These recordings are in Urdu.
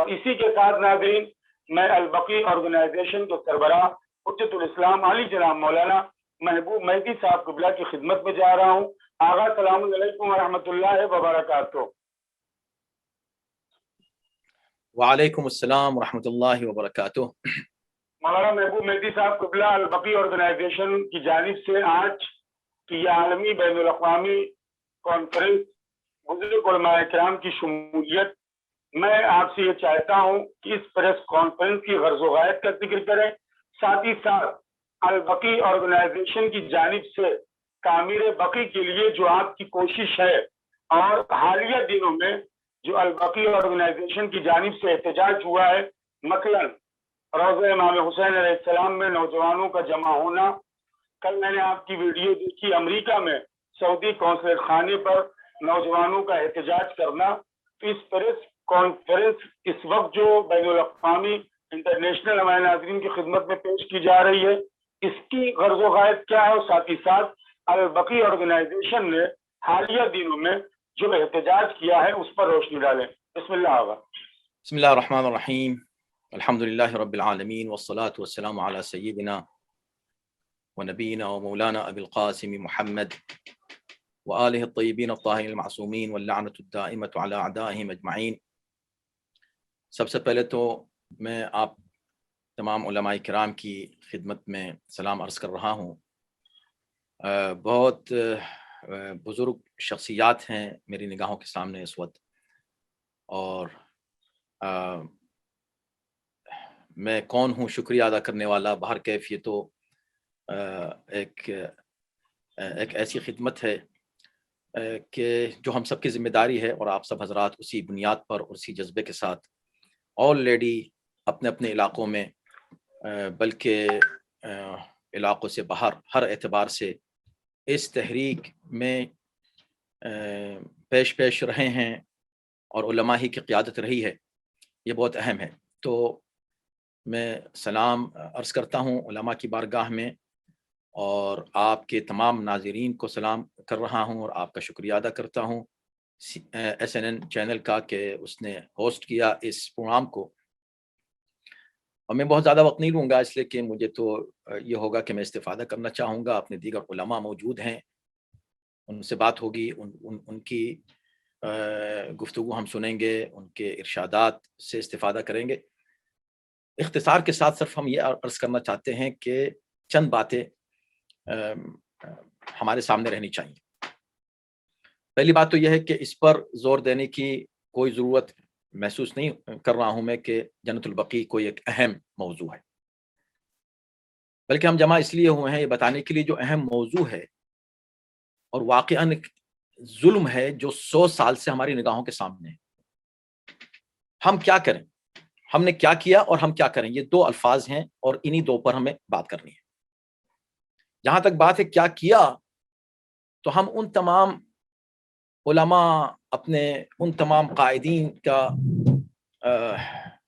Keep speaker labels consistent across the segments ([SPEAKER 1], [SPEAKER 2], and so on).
[SPEAKER 1] اور اسی کے ساتھ ناظرین میں البقی آرگنائزیشن کے سربراہ حجت الاسلام علی جناب مولانا محبوب مہدی صاحب قبلہ کی خدمت میں جا رہا ہوں. آغا السلام علیکم ورحمۃ اللہ وبرکاتہ.
[SPEAKER 2] وعلیکم السلام ورحمۃ اللہ وبرکاتہ.
[SPEAKER 1] مولانا محبوب مہدی صاحب قبلہ البقی آرگنائزیشن کی جانب سے آج کی یہ عالمی بین الاقوامی کانفرنس بزرگ علماء کرام کی شمولیت، میں آپ سے یہ چاہتا ہوں کہ اس پریس کانفرنس کی غرض و غایت کا ذکر کریں، ساتھ ہی ساتھ البقی آرگنائزیشن کی جانب سے تعمیر بقی کے لیے جو آپ کی کوشش ہے اور حالیہ دنوں میں جو البقی آرگنائزیشن کی جانب سے احتجاج ہوا ہے، مثلا روضہ امام حسین علیہ السلام میں نوجوانوں کا جمع ہونا، کل میں نے آپ کی ویڈیو دیکھی امریکہ میں سعودی قونصلیٹ خانے پر نوجوانوں کا احتجاج کرنا. تو اس پریس کانفرنس اس وقت جو بین الاقوامی انٹرنیشنل ہمارے ناظرین کی خدمت میں پیش کی جا رہی ہے، اس کی غرض و غایت کیا ہے، اور ساتھ ہی ساتھ البقی آرگنائزیشن نے حالیہ دنوں میں جو احتجاج کیا ہے اس پر روشنی ڈالیں. بسم اللہ آغا.
[SPEAKER 2] بسم اللہ الرحمن الرحیم. الحمدللہ رب العالمین والصلاة والسلام علی سیدنا ونبینا ومولانا ابی القاسم محمد وآلہ الطیبین الطاہرین المعصومین واللعنۃ الدائمۃ علی اعدائہم اجمعین. سب سے پہلے تو میں آپ تمام علماء کرام کی خدمت میں سلام عرض کر رہا ہوں. بہت بزرگ شخصیات ہیں میری نگاہوں کے سامنے اس وقت، اور میں کون ہوں شکریہ ادا کرنے والا. بہر کیف یہ تو ایک ایسی خدمت ہے کہ جو ہم سب کی ذمہ داری ہے، اور آپ سب حضرات اسی بنیاد پر اور اسی جذبے کے ساتھ آلریڈی اپنے اپنے علاقوں میں بلکہ علاقوں سے باہر ہر اعتبار سے اس تحریک میں پیش رہے ہیں، اور علماء ہی کی قیادت رہی ہے. یہ بہت اہم ہے. تو میں سلام عرض کرتا ہوں علماء کی بارگاہ میں، اور آپ کے تمام ناظرین کو سلام کر رہا ہوں، اور آپ کا شکریہ ادا کرتا ہوں SNN چینل کا کہ اس نے ہوسٹ کیا اس پروگرام کو. اور میں بہت زیادہ وقت نہیں لوں گا، اس لیے کہ مجھے تو یہ ہوگا کہ میں استفادہ کرنا چاہوں گا. اپنے دیگر علماء موجود ہیں، ان سے بات ہوگی، ان کی گفتگو ہم سنیں گے، ان کے ارشادات سے استفادہ کریں گے. اختصار کے ساتھ صرف ہم یہ عرض کرنا چاہتے ہیں کہ چند باتیں ہمارے سامنے رہنی چاہیے. پہلی بات تو یہ ہے کہ اس پر زور دینے کی کوئی ضرورت محسوس نہیں کر رہا ہوں میں کہ جنت البقیع کوئی ایک اہم موضوع ہے، بلکہ ہم جمع اس لیے ہوئے ہیں یہ بتانے کے لیے جو اہم موضوع ہے اور واقعاً ایک ظلم ہے جو 100 سال سے ہماری نگاہوں کے سامنے ہے. ہم کیا کریں، ہم نے کیا کیا اور ہم کیا کریں، یہ دو الفاظ ہیں، اور انہی دو پر ہمیں بات کرنی ہے. جہاں تک بات ہے کیا کیا، تو ہم ان تمام علماء، اپنے ان تمام قائدین کا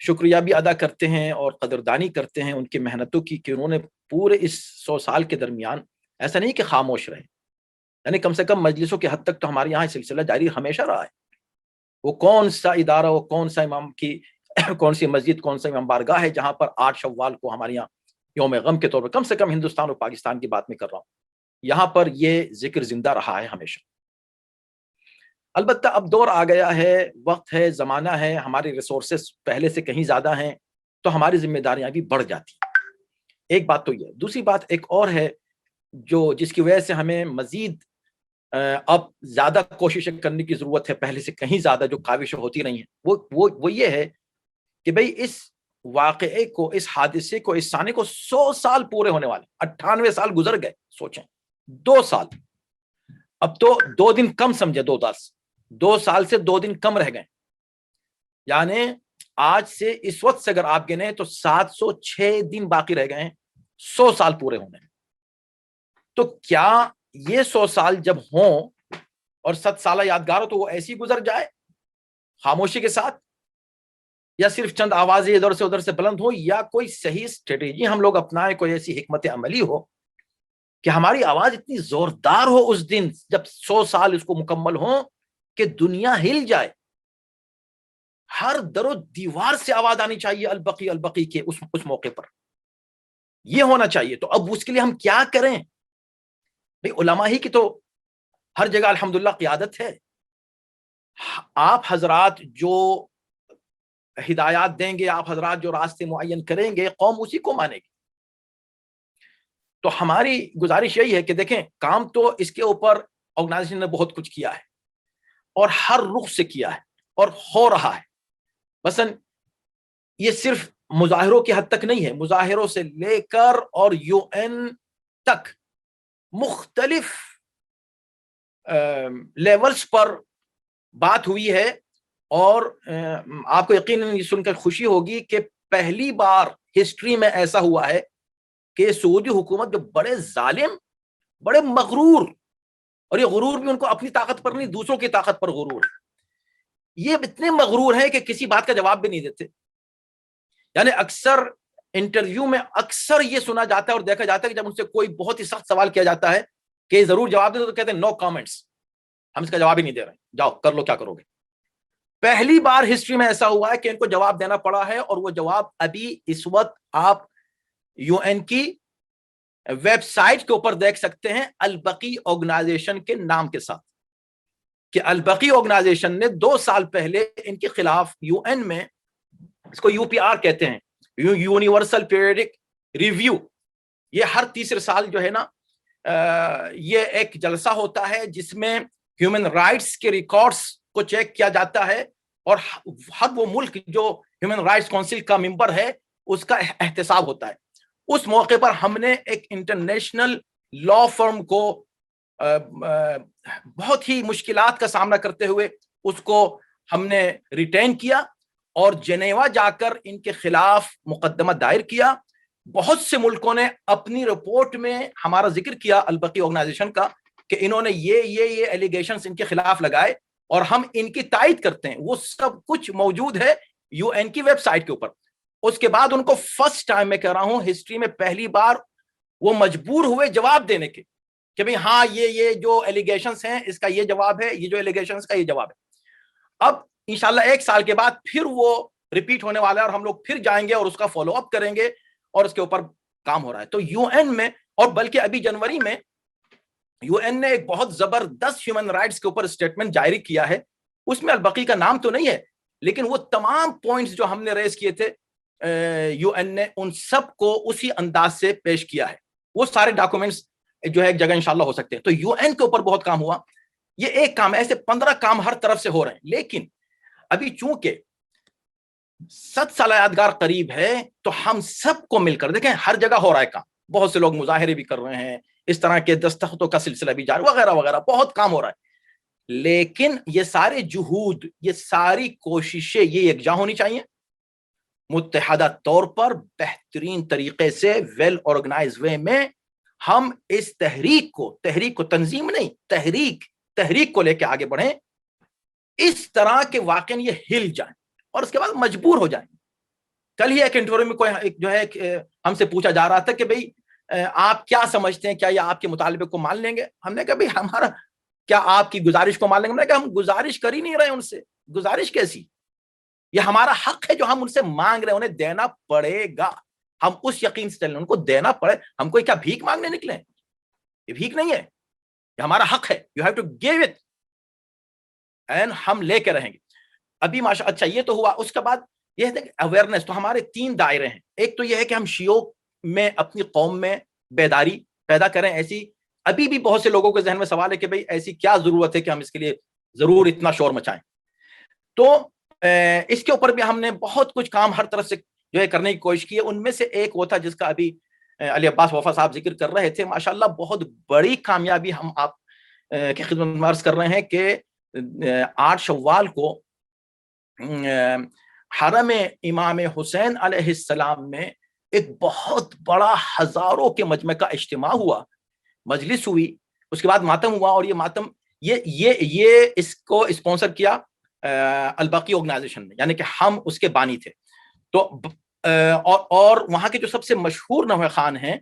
[SPEAKER 2] شکریہ بھی ادا کرتے ہیں اور قدردانی کرتے ہیں ان کی محنتوں کی، کہ انہوں نے پورے اس 100 سال کے درمیان ایسا نہیں کہ خاموش رہے، یعنی کم سے کم مجلسوں کی حد تک تو ہمارے یہاں سلسلہ جاری ہمیشہ رہا ہے. وہ کون سا ادارہ، وہ کون سا امام کی کون سی مسجد، کون سا امام بارگاہ ہے جہاں پر 8 شوال کو ہمارے یہاں یوم غم کے طور پر، کم سے کم ہندوستان اور پاکستان کی بات میں کر رہا ہوں، یہاں پر یہ ذکر زندہ رہا ہے ہمیشہ. البتہ اب دور آ گیا ہے، وقت ہے، زمانہ ہے، ہمارے ریسورسز پہلے سے کہیں زیادہ ہیں، تو ہماری ذمہ داریاں بھی بڑھ جاتی ہیں. ایک بات تو یہ. دوسری بات ایک اور ہے جس کی وجہ سے ہمیں مزید اب زیادہ کوششیں کرنے کی ضرورت ہے، پہلے سے کہیں زیادہ جو کاوشیں ہوتی رہی ہیں، وہ یہ ہے کہ بھئی اس واقعے کو، اس حادثے کو، اس سانے کو 100 سال پورے ہونے والے، 98 سال گزر گئے. سوچیں 2 سال، اب تو 2 دن کم سمجھے، 2 سال سے 2 دن کم رہ گئے، یعنی آج سے اس وقت سے اگر آپ گنے تو 706 دن باقی رہ گئے ہیں 100 سال پورے ہونے میں. تو کیا یہ 100 سال جب ہوں اور 7 سالہ یادگار ہو تو وہ ایسی گزر جائے خاموشی کے ساتھ، یا صرف چند آوازیں ادھر سے ادھر سے بلند ہو، یا کوئی صحیح اسٹریٹجی ہم لوگ اپنائیں، کوئی ایسی حکمت عملی ہو کہ ہماری آواز اتنی زوردار ہو اس دن جب 100 سال اس کو مکمل ہوں کہ دنیا ہل جائے. ہر در و دیوار سے آواز آنی چاہیے البقی البقی کے اس موقع پر، یہ ہونا چاہیے. تو اب اس کے لیے ہم کیا کریں؟ بھئی علماء ہی کی تو ہر جگہ الحمدللہ قیادت ہے. آپ حضرات جو ہدایات دیں گے، آپ حضرات جو راستے معین کریں گے، قوم اسی کو مانے گی. تو ہماری گزارش یہی ہے کہ دیکھیں، کام تو اس کے اوپر آرگنائزیشن نے بہت کچھ کیا ہے اور ہر رخ سے کیا ہے اور ہو رہا ہے. مثلا یہ صرف مظاہروں کی حد تک نہیں ہے، مظاہروں سے لے کر اور یو این تک مختلف لیولز پر بات ہوئی ہے. اور آپ کو یقیناً یہ سن کر خوشی ہوگی کہ پہلی بار ہسٹری میں ایسا ہوا ہے کہ سعودی حکومت جو بڑے ظالم، بڑے مغرور، اور یہ غرور بھی ان کو اپنی طاقت پر نہیں، دوسروں کی طاقت پر غرور ہے، یہ اتنے مغرور ہیں کہ کسی بات کا جواب بھی نہیں دیتے. یعنی اکثر انٹرویو میں اکثر یہ سنا جاتا ہے اور دیکھا جاتا ہے کہ جب ان سے کوئی بہت ہی سخت سوال کیا جاتا ہے کہ ضرور جواب دے دو، تو کہتے ہیں نو کامنٹس، ہم اس کا جواب ہی نہیں دے رہے، جاؤ کر لو کیا کرو گے. پہلی بار ہسٹری میں ایسا ہوا ہے کہ ان کو جواب دینا پڑا ہے، اور وہ جواب ابھی اس وقت آپ یو این کی ویب سائٹ کے اوپر دیکھ سکتے ہیں، البقی آرگنائزیشن کے نام کے ساتھ، کہ البقی آرگنائزیشن نے 2 سال پہلے ان کے خلاف یو این میں، اس کو یو پی آر کہتے ہیں، یونیورسل پیریڈک ریویو، یہ ہر تیسرے سال جو ہے نا یہ ایک جلسہ ہوتا ہے جس میں ہیومن رائٹس کے ریکارڈز کو چیک کیا جاتا ہے، اور ہر وہ ملک جو ہیومن رائٹس کونسل کا ممبر ہے اس کا احتساب ہوتا ہے. اس موقع پر ہم نے ایک انٹرنیشنل لا فرم کو بہت ہی مشکلات کا سامنا کرتے ہوئے اس کو ہم نے ریٹین کیا اور جنیوا جا کر ان کے خلاف مقدمہ دائر کیا. بہت سے ملکوں نے اپنی رپورٹ میں ہمارا ذکر کیا البقی آرگنائزیشن کا کہ انہوں نے یہ ایلیگیشنز ان کے خلاف لگائے اور ہم ان کی تائید کرتے ہیں. وہ سب کچھ موجود ہے یو این کی ویب سائٹ کے اوپر. اس کے بعد ان کو فرسٹ ٹائم میں کہہ رہا ہوں ہسٹری میں پہلی بار وہ مجبور ہوئے جواب دینے کے کہ بھئی ہاں یہ جو ایلیگیشنز ہیں اس کا یہ جواب ہے، یہ جو ایلیگیشنز کا یہ جواب ہے. اب انشاءاللہ 1 سال کے بعد پھر وہ ریپیٹ ہونے والا ہے اور ہم لوگ پھر جائیں گے اور اس کا فالو اپ کریں گے اور اس کے اوپر کام ہو رہا ہے. تو یو این میں، اور بلکہ ابھی جنوری میں یو این نے ایک بہت زبردست ہیومن رائٹس کے اوپر اسٹیٹمنٹ جاری کیا ہے. اس میں البقی کا نام تو نہیں ہے، لیکن وہ تمام پوائنٹس جو ہم نے ریز کیے تھے یو این نے ان سب کو اسی انداز سے پیش کیا ہے. وہ سارے ڈاکومنٹس جو ہے ایک جگہ انشاءاللہ ہو سکتے ہیں. تو یو این کے اوپر بہت کام ہوا. یہ ایک کام، ایسے 15 کام ہر طرف سے ہو رہے ہیں. لیکن ابھی چونکہ 7 سالہ یادگار قریب ہے تو ہم سب کو مل کر دیکھیں، ہر جگہ ہو رہا ہے کام. بہت سے لوگ مظاہرے بھی کر رہے ہیں، اس طرح کے دستخطوں کا سلسلہ بھی جاری، وغیرہ وغیرہ، بہت کام ہو رہا ہے. لیکن یہ سارے جہود، یہ ساری کوششیں یہ یکجا ہونی چاہیے، متحدہ طور پر بہترین طریقے سے ویل آرگنائز وے میں ہم اس تحریک کو تنظیم نہیں، تحریک کو لے کے آگے بڑھیں اس طرح کہ واقعی یہ ہل جائیں اور اس کے بعد مجبور ہو جائیں. کل ہی ایک انٹرویو میں کوئی جو ہے ہم سے پوچھا جا رہا تھا کہ بھئی آپ کیا سمجھتے ہیں، کیا یہ آپ کے مطالبے کو مان لیں گے؟ ہم نے کہا بھئی ہمارا کیا آپ کی گزارش کو مان لیں گے؟ ہم نے کہا ہم گزارش کر ہی نہیں رہے ان سے، گزارش کیسی؟ یہ ہمارا حق ہے جو ہم ان سے مانگ رہے ہیں، انہیں دینا پڑے گا. ہم اس یقین سے چلیں ان کو دینا پڑے. ہم کوئی کیا بھیک مانگنے نکلے ہیں؟ یہ بھیک نہیں ہے، یہ ہمارا حق ہے. You have to give it and ہم لے کے رہیں گے. ابھی ماشاء اچھا یہ تو ہوا. اس کے بعد یہ ہے کہ اویئرنیس. تو ہمارے 3 دائرے ہیں. ایک تو یہ ہے کہ ہم شیعوں میں اپنی قوم میں بیداری پیدا کریں. ایسی ابھی بھی بہت سے لوگوں کے ذہن میں سوال ہے کہ بھئی ایسی کیا ضرورت ہے کہ ہم اس کے لیے ضرور اتنا شور مچائیں. تو اس کے اوپر بھی ہم نے بہت کچھ کام ہر طرف سے جو ہے کرنے کی کوشش کی ہے. ان میں سے ایک وہ تھا جس کا ابھی علی عباس وفا صاحب ذکر کر رہے تھے. ماشاءاللہ بہت بڑی کامیابی ہم آپ کی خدمت میں عرض کر رہے ہیں کہ 8 شوال کو حرم امام حسین علیہ السلام میں ایک بہت بڑا ہزاروں کے مجمع کا اجتماع ہوا، مجلس ہوئی، اس کے بعد ماتم ہوا. اور یہ ماتم یہ اس کو اسپانسر کیا البقی آرگنائزیشن نے، یعنی کہ ہم اس کے بانی تھے. تو اور وہاں کے جو سب سے مشہور نوح خان ہیں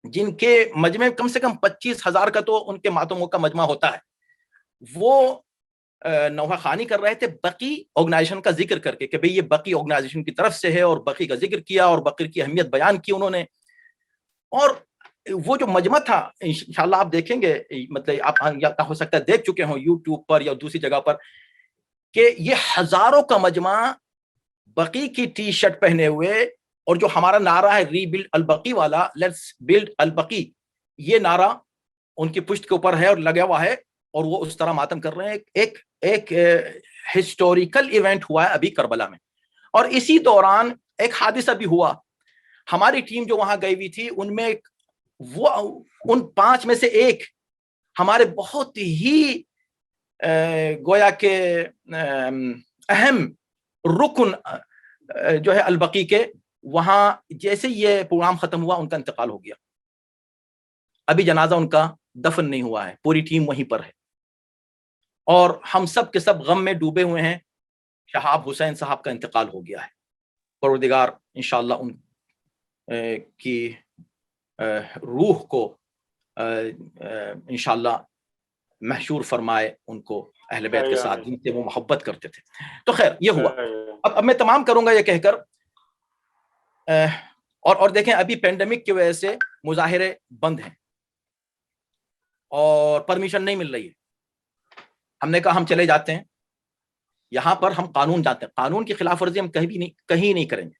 [SPEAKER 2] جن کے مجمع کم سے کم 25,000 کا تو ان کے ماتموں کا مجمع ہوتا ہے، وہ نوحہ خوانی کر رہے تھے بقی آرگنائزیشن کا ذکر کر کے کہ بھئی یہ بقی آرگنائزیشن کی طرف سے ہے، اور بقی کا ذکر کیا اور بقی کی اہمیت بیان کی انہوں نے. اور وہ جو مجمع تھا انشاءاللہ آپ دیکھیں گے، مطلب آپ یا ہو سکتا ہے دیکھ چکے ہوں یوٹیوب پر یا دوسری جگہ پر، کہ یہ ہزاروں کا مجمع بقی کی ٹی شرٹ پہنے ہوئے، اور جو ہمارا نعرہ ہے ری بلڈ البقی والا، لیٹس بلڈ البقی، یہ نعرہ ان کی پشت کے اوپر ہے اور لگا ہوا ہے، اور وہ اس طرح ماتم کر رہے ہیں. ایک ہسٹوریکل ایونٹ ہوا ہے ابھی کربلا میں. اور اسی دوران ایک حادثہ بھی ہوا. ہماری ٹیم جو وہاں گئی ہوئی تھی، ان میں وہ ان 5 میں سے ایک ہمارے بہت ہی گویا کہ اہم رکن جو ہے البقی کے، وہاں جیسے یہ پروگرام ختم ہوا ان کا انتقال ہو گیا. ابھی جنازہ ان کا دفن نہیں ہوا ہے، پوری ٹیم وہیں پر ہے، اور ہم سب کے سب غم میں ڈوبے ہوئے ہیں. شہاب حسین صاحب کا انتقال ہو گیا ہے. پروردگار انشاءاللہ ان کی روح کو انشاءاللہ محشور فرمائے، ان کو اہل بیت کے ساتھ جن سے وہ محبت کرتے تھے. تو خیر یہ ہوا. اب میں تمام کروں گا یہ کہہ کر، اور دیکھیں ابھی پینڈیمک کی وجہ سے مظاہرے بند ہیں اور پرمیشن نہیں مل رہی ہے. ہم نے کہا ہم چلے جاتے ہیں، یہاں پر ہم قانون جانتے ہیں، قانون کی خلاف ورزی ہم کہیں نہیں کریں گے،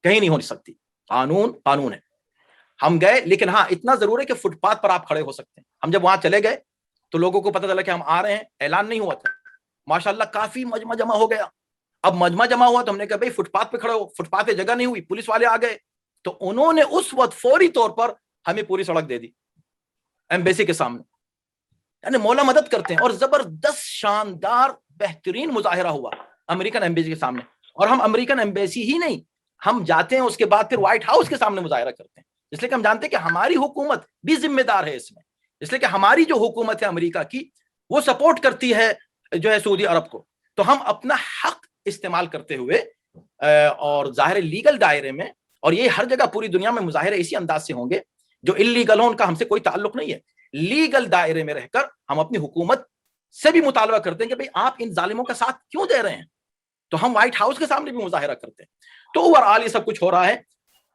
[SPEAKER 2] کہیں نہیں ہو سکتی. قانون ہے. ہم گئے، لیکن ہاں اتنا ضرور ہے کہ فٹ پاتھ پر آپ کھڑے ہو سکتے ہیں. ہم جب وہاں چلے گئے تو لوگوں کو پتہ چلا کہ ہم آ رہے ہیں، اعلان نہیں ہوا تھا. ماشاءاللہ کافی مجمع جمع ہو گیا. اب مجمع جمع ہوا تو ہم نے کہا بھائی فٹ پاتھ پہ کھڑے ہو. فٹ پاتھ پہ جگہ نہیں ہوئی، پولیس والے آ گئے تو انہوں نے اس وقت فوری طور پر ہمیں پوری سڑک دے دی ایمبیسی کے سامنے. یعنی مولا مدد کرتے ہیں. اور زبردست شاندار بہترین مظاہرہ ہوا امریکن ایمبیسی کے سامنے. اور ہم امریکن ایمبیسی ہی نہیں، ہم جاتے ہیں اس کے بعد پھر وائٹ ہاؤس کے سامنے مظاہرہ کرتے ہیں، اس لیے کہ ہم جانتے ہیں کہ ہماری حکومت بھی ذمہ دار ہے اس میں. اس لیے کہ ہماری جو حکومت ہے امریکہ کی، وہ سپورٹ کرتی ہے جو ہے سعودی عرب کو. تو ہم اپنا حق استعمال کرتے ہوئے اور ظاہر لیگل دائرے میں، اور یہ ہر جگہ پوری دنیا میں مظاہرے اسی انداز سے ہوں گے. جو انلیگل ہوں ان کا ہم سے کوئی تعلق نہیں ہے. لیگل دائرے میں رہ کر ہم اپنی حکومت سے بھی مطالبہ کرتے ہیں کہ بھئی آپ ان ظالموں کا ساتھ کیوں دے رہے ہیں. تو ہم وائٹ ہاؤس کے سامنے بھی مظاہرہ کرتے ہیں. تو اوورآل یہ سب کچھ ہو رہا ہے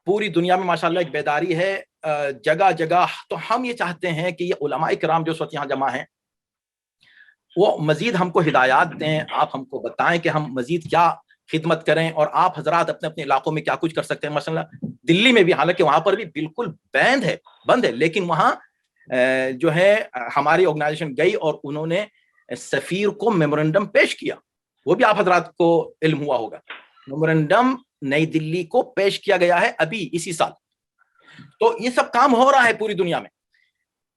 [SPEAKER 2] پوری دنیا میں ماشاءاللہ، ایک بیداری ہے جگہ جگہ. تو ہم یہ چاہتے ہیں کہ یہ علماء کرام جو اس وقت یہاں جمع ہیں، وہ مزید ہم کو ہدایات دیں. آپ ہم کو بتائیں کہ ہم مزید کیا خدمت کریں، اور آپ حضرات اپنے اپنے علاقوں میں کیا کچھ کر سکتے ہیں. مثلا دلی میں بھی، حالانکہ وہاں پر بھی بالکل بند ہے، لیکن وہاں جو ہے ہماری آرگنائزیشن گئی اور انہوں نے سفیر کو میمورنڈم پیش کیا. وہ بھی آپ حضرات کو علم ہوا ہوگا. میمورنڈم نئی دلی کو پیش کیا گیا ہے ابھی اسی سال. تو یہ سب کام ہو رہا ہے پوری دنیا میں.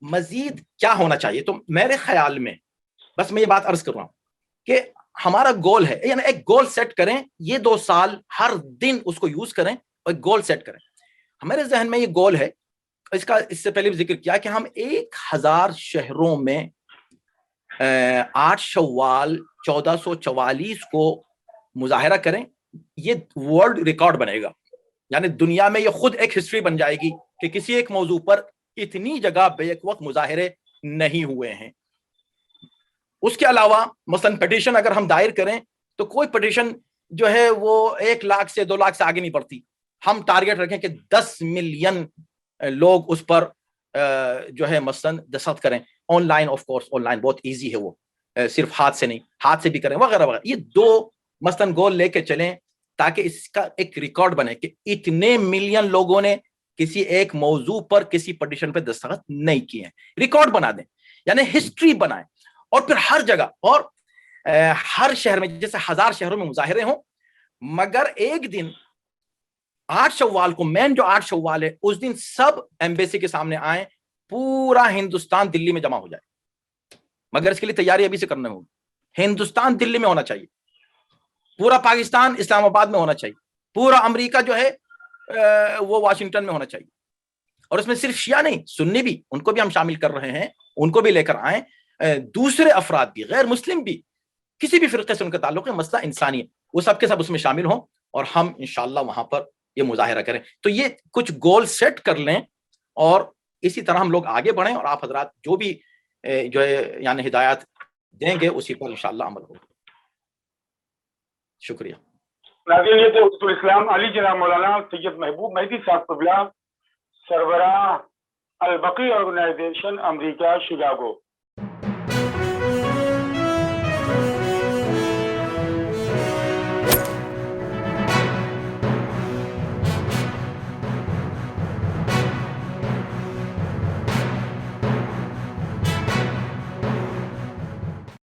[SPEAKER 2] مزید کیا ہونا چاہیے؟ تو میرے خیال میں بس میں یہ بات عرض کر رہا ہوں کہ ہمارا گول ہے، یعنی ایک گول سیٹ کریں. یہ 2 سال ہر دن اس کو یوز کریں اور ایک گول سیٹ کریں. ہمارے ذہن میں یہ گول ہے، اس سے پہلے بھی ذکر کیا کہ ہم 1000 شہروں میں 8 شوال 1444 کو مظاہرہ کریں. یہ ورلڈ ریکارڈ بنے گا. یعنی دنیا میں یہ خود ایک ہسٹری بن جائے گی کہ کسی ایک موضوع پر اتنی جگہ بیک وقت مظاہرے نہیں ہوئے ہیں. اس کے علاوہ مثلا پٹیشن اگر ہم دائر کریں تو کوئی پٹیشن جو ہے وہ 1 لاکھ سے 2 لاکھ سے آگے نہیں بڑھتی. ہم ٹارگیٹ رکھیں کہ 10 ملین لوگ اس پر جو ہے مثلا دستخط کریں. On line, of course on line بہت ایزی ہے، وہ صرف ہاتھ سے نہیں، ہاتھ سے بھی کریں وغیرہ وغیرہ. یہ 2 مثلا گول لے کے چلیں تاکہ اس کا ایک ریکارڈ بنے کہ اتنے ملین لوگوں نے کسی ایک موضوع پر کسی پٹیشن پہ دستخط نہیں کیے ہیں. ریکارڈ بنا دیں، یعنی ہسٹری بنائیں. اور پھر ہر جگہ اور ہر شہر میں، جیسے 1000 شہروں میں مظاہرے ہوں، مگر ایک دن 8 شوال کو، مین جو 8 شوال ہے اس دن سب ایمبیسی کے سامنے آئیں، پورا ہندوستان دلی میں جمع ہو جائے. مگر اس کے لیے تیاری ابھی سے کرنا ہوگی. ہندوستان دلی میں ہونا چاہیے، پورا پاکستان اسلام آباد میں ہونا چاہیے، پورا امریکہ جو ہے وہ واشنگٹن میں ہونا چاہیے. اور اس میں صرف شیعہ نہیں، سنی بھی، ان کو بھی ہم شامل کر رہے ہیں، ان کو بھی لے کر آئیں. دوسرے افراد بھی، غیر مسلم بھی، کسی بھی فرقے سے ان کا تعلق ہے، مسئلہ انسانی ہے، وہ سب کے سب اس میں شامل ہوں اور ہم انشاءاللہ وہاں پر یہ مظاہرہ کریں. تو یہ کچھ گول سیٹ کر لیں اور اسی طرح ہم لوگ آگے بڑھیں. اور آپ حضرات جو بھی جو ہے یعنی ہدایات دیں گے اسی پر انشاءاللہ عمل ہوگا. شکریہ.
[SPEAKER 1] ناظرین یہ تھے حجت الاسلام علی جناب مولانا سید محبوب مہدی صاحب قبلہ، سربراہ البقی آرگنائزیشن امریکہ شکاگو.